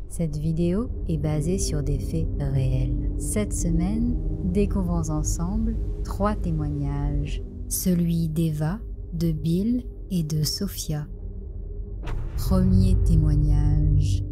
Cette vidéo est basée sur des faits réels. Cette semaine, découvrons ensemble 3 témoignages. Celui d'Eva, de Bill et de Sophia. Premier témoignage.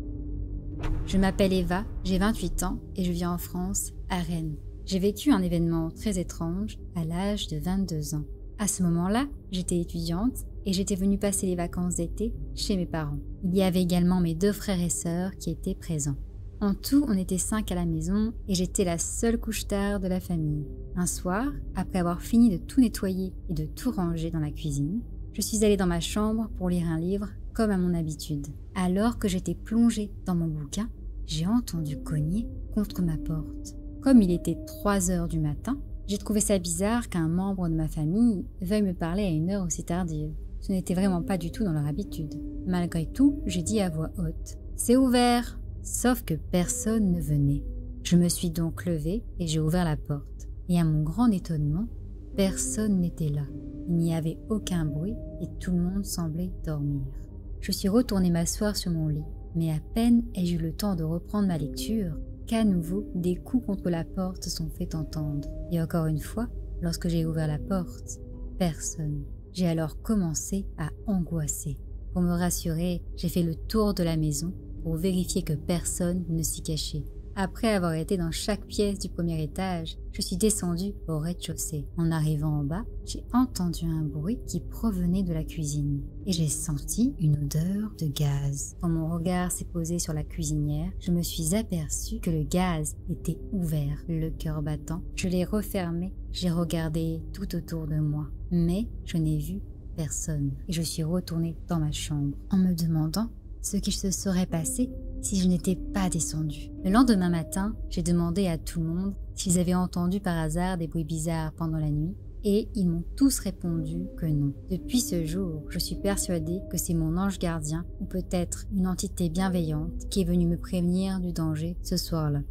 Je m'appelle Eva, j'ai 28 ans et je vis en France, à Rennes. J'ai vécu un événement très étrange à l'âge de 22 ans. À ce moment-là, j'étais étudiante et j'étais venue passer les vacances d'été chez mes parents. Il y avait également mes 2 frères et sœurs qui étaient présents. En tout, on était 5 à la maison et j'étais la seule couche-tard de la famille. Un soir, après avoir fini de tout nettoyer et de tout ranger dans la cuisine, je suis allée dans ma chambre pour lire un livre comme à mon habitude. Alors que j'étais plongée dans mon bouquin, j'ai entendu cogner contre ma porte. Comme il était 3 heures du matin, j'ai trouvé ça bizarre qu'un membre de ma famille veuille me parler à une heure aussi tardive. Ce n'était vraiment pas du tout dans leur habitude. Malgré tout, j'ai dit à voix haute « C'est ouvert !» Sauf que personne ne venait. Je me suis donc levée et j'ai ouvert la porte. Et à mon grand étonnement, personne n'était là. Il n'y avait aucun bruit et tout le monde semblait dormir. Je suis retournée m'asseoir sur mon lit, mais à peine ai-je eu le temps de reprendre ma lecture qu'à nouveau des coups contre la porte se sont fait entendre. Et encore une fois, lorsque j'ai ouvert la porte, personne. J'ai alors commencé à angoisser. Pour me rassurer, j'ai fait le tour de la maison pour vérifier que personne ne s'y cachait. Après avoir été dans chaque pièce du premier étage, je suis descendue au rez-de-chaussée. En arrivant en bas, j'ai entendu un bruit qui provenait de la cuisine et j'ai senti une odeur de gaz. Quand mon regard s'est posé sur la cuisinière, je me suis aperçue que le gaz était ouvert, le cœur battant. Je l'ai refermé, j'ai regardé tout autour de moi, mais je n'ai vu personne et je suis retournée dans ma chambre en me demandant ce qui se serait passé si je n'étais pas descendue. Le lendemain matin, j'ai demandé à tout le monde s'ils avaient entendu par hasard des bruits bizarres pendant la nuit et ils m'ont tous répondu que non. Depuis ce jour, je suis persuadée que c'est mon ange gardien ou peut-être une entité bienveillante qui est venue me prévenir du danger ce soir-là.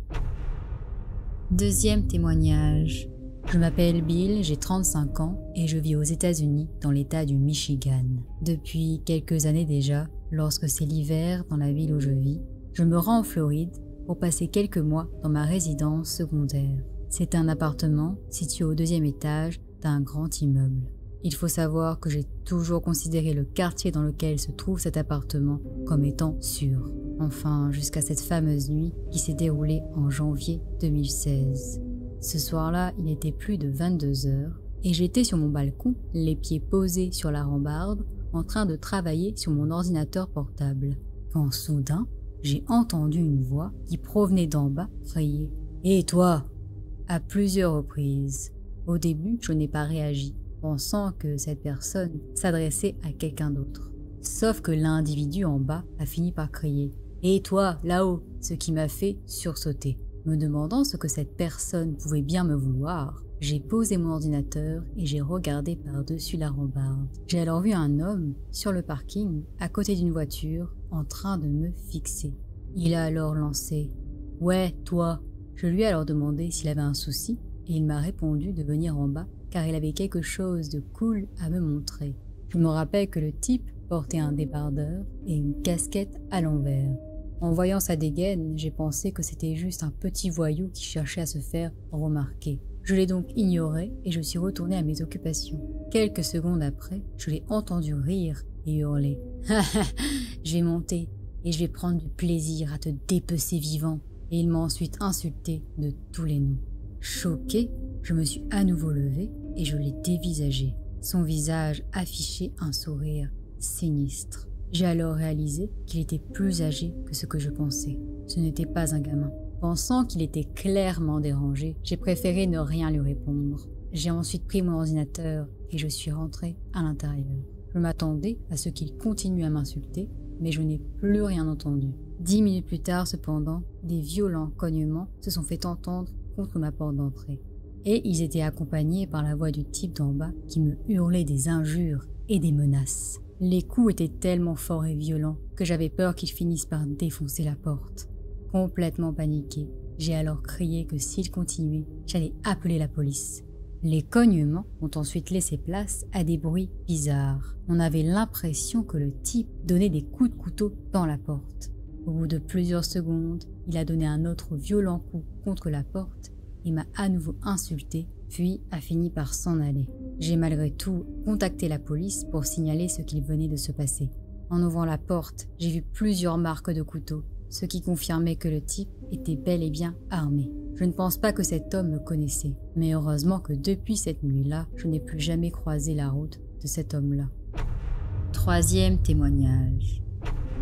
Deuxième témoignage. Je m'appelle Bill, j'ai 35 ans et je vis aux États-Unis dans l'État du Michigan. Depuis quelques années déjà, lorsque c'est l'hiver dans la ville où je vis, je me rends en Floride pour passer quelques mois dans ma résidence secondaire. C'est un appartement situé au 2e étage d'un grand immeuble. Il faut savoir que j'ai toujours considéré le quartier dans lequel se trouve cet appartement comme étant sûr. Enfin, jusqu'à cette fameuse nuit qui s'est déroulée en janvier 2016. Ce soir-là, il était plus de 22 heures et j'étais sur mon balcon, les pieds posés sur la rambarde, en train de travailler sur mon ordinateur portable. Quand soudain, j'ai entendu une voix qui provenait d'en bas crier « Hé toi !» à plusieurs reprises. Au début, je n'ai pas réagi, pensant que cette personne s'adressait à quelqu'un d'autre. Sauf que l'individu en bas a fini par crier « Hé toi, là-haut !» ce qui m'a fait sursauter. Me demandant ce que cette personne pouvait bien me vouloir, j'ai posé mon ordinateur et j'ai regardé par-dessus la rambarde. J'ai alors vu un homme sur le parking, à côté d'une voiture, en train de me fixer. Il a alors lancé « Ouais, toi !» Je lui ai alors demandé s'il avait un souci et il m'a répondu de venir en bas car il avait quelque chose de cool à me montrer. Je me rappelle que le type portait un débardeur et une casquette à l'envers. En voyant sa dégaine, j'ai pensé que c'était juste un petit voyou qui cherchait à se faire remarquer. Je l'ai donc ignoré et je suis retournée à mes occupations. Quelques secondes après, je l'ai entendu rire et hurler « Ha ha, je vais monter et je vais prendre du plaisir à te dépecer vivant » et il m'a ensuite insulté de tous les noms. Choquée, je me suis à nouveau levée et je l'ai dévisagé. Son visage affichait un sourire sinistre. J'ai alors réalisé qu'il était plus âgé que ce que je pensais. Ce n'était pas un gamin. Pensant qu'il était clairement dérangé, j'ai préféré ne rien lui répondre. J'ai ensuite pris mon ordinateur et je suis rentrée à l'intérieur. Je m'attendais à ce qu'il continue à m'insulter, mais je n'ai plus rien entendu. 10 minutes plus tard, cependant, des violents cognements se sont fait entendre contre ma porte d'entrée. Et ils étaient accompagnés par la voix du type d'en bas qui me hurlait des injures et des menaces. Les coups étaient tellement forts et violents que j'avais peur qu'ils finissent par défoncer la porte. Complètement paniquée, j'ai alors crié que s'il continuait, j'allais appeler la police. Les cognements ont ensuite laissé place à des bruits bizarres. On avait l'impression que le type donnait des coups de couteau dans la porte. Au bout de plusieurs secondes, il a donné un autre violent coup contre la porte et m'a à nouveau insulté, puis a fini par s'en aller. J'ai malgré tout contacté la police pour signaler ce qu'il venait de se passer. En ouvrant la porte, j'ai vu plusieurs marques de couteau, ce qui confirmait que le type était bel et bien armé. Je ne pense pas que cet homme me connaissait, mais heureusement que depuis cette nuit-là, je n'ai plus jamais croisé la route de cet homme-là. Troisième témoignage.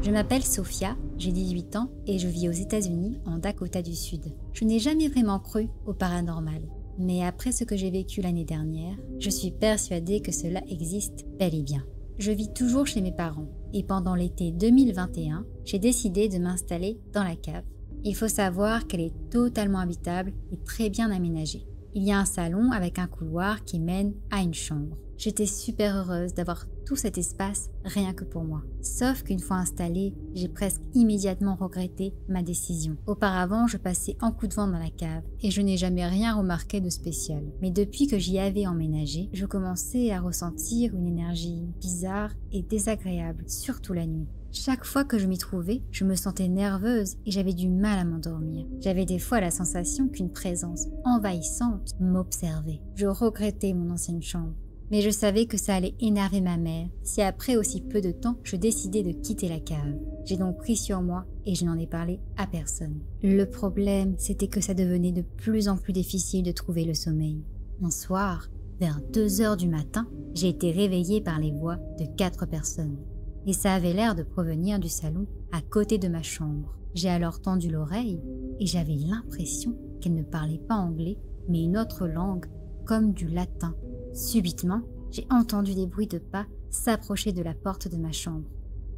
Je m'appelle Sophia, j'ai 18 ans et je vis aux États-Unis, en Dakota du Sud. Je n'ai jamais vraiment cru au paranormal, mais après ce que j'ai vécu l'année dernière, je suis persuadée que cela existe bel et bien. Je vis toujours chez mes parents et pendant l'été 2021, j'ai décidé de m'installer dans la cave. Il faut savoir qu'elle est totalement habitable et très bien aménagée. Il y a un salon avec un couloir qui mène à une chambre. J'étais super heureuse d'avoir tout cet espace rien que pour moi. Sauf qu'une fois installée, j'ai presque immédiatement regretté ma décision. Auparavant, je passais en coup de vent dans la cave et je n'ai jamais rien remarqué de spécial. Mais depuis que j'y avais emménagé, je commençais à ressentir une énergie bizarre et désagréable, surtout la nuit. Chaque fois que je m'y trouvais, je me sentais nerveuse et j'avais du mal à m'endormir. J'avais des fois la sensation qu'une présence envahissante m'observait. Je regrettais mon ancienne chambre. Mais je savais que ça allait énerver ma mère si après aussi peu de temps, je décidais de quitter la cave. J'ai donc pris sur moi et je n'en ai parlé à personne. Le problème, c'était que ça devenait de plus en plus difficile de trouver le sommeil. Un soir, vers 2 heures du matin, j'ai été réveillée par les voix de 4 personnes. Et ça avait l'air de provenir du salon à côté de ma chambre. J'ai alors tendu l'oreille et j'avais l'impression qu'elles ne parlaient pas anglais, mais une autre langue, comme du latin. Subitement, j'ai entendu des bruits de pas s'approcher de la porte de ma chambre.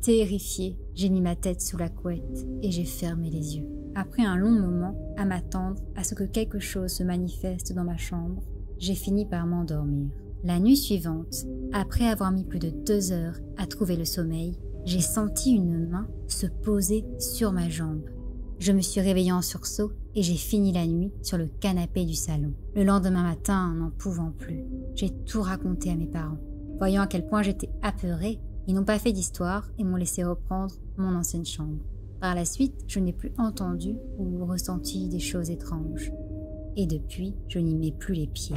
Terrifiée, j'ai mis ma tête sous la couette et j'ai fermé les yeux. Après un long moment à m'attendre à ce que quelque chose se manifeste dans ma chambre, j'ai fini par m'endormir. La nuit suivante, après avoir mis plus de 2 heures à trouver le sommeil, j'ai senti une main se poser sur ma jambe. Je me suis réveillée en sursaut et j'ai fini la nuit sur le canapé du salon. Le lendemain matin, n'en pouvant plus, j'ai tout raconté à mes parents. Voyant à quel point j'étais apeurée, ils n'ont pas fait d'histoire et m'ont laissé reprendre mon ancienne chambre. Par la suite, je n'ai plus entendu ou ressenti des choses étranges. Et depuis, je n'y mets plus les pieds.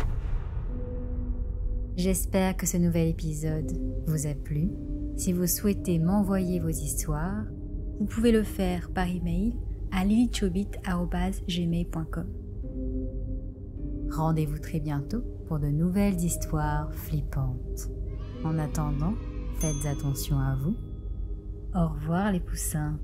J'espère que ce nouvel épisode vous a plu. Si vous souhaitez m'envoyer vos histoires, vous pouvez le faire par email à lilychobit@gmail.com. Rendez-vous très bientôt pour de nouvelles histoires flippantes. En attendant, faites attention à vous. Au revoir les poussins.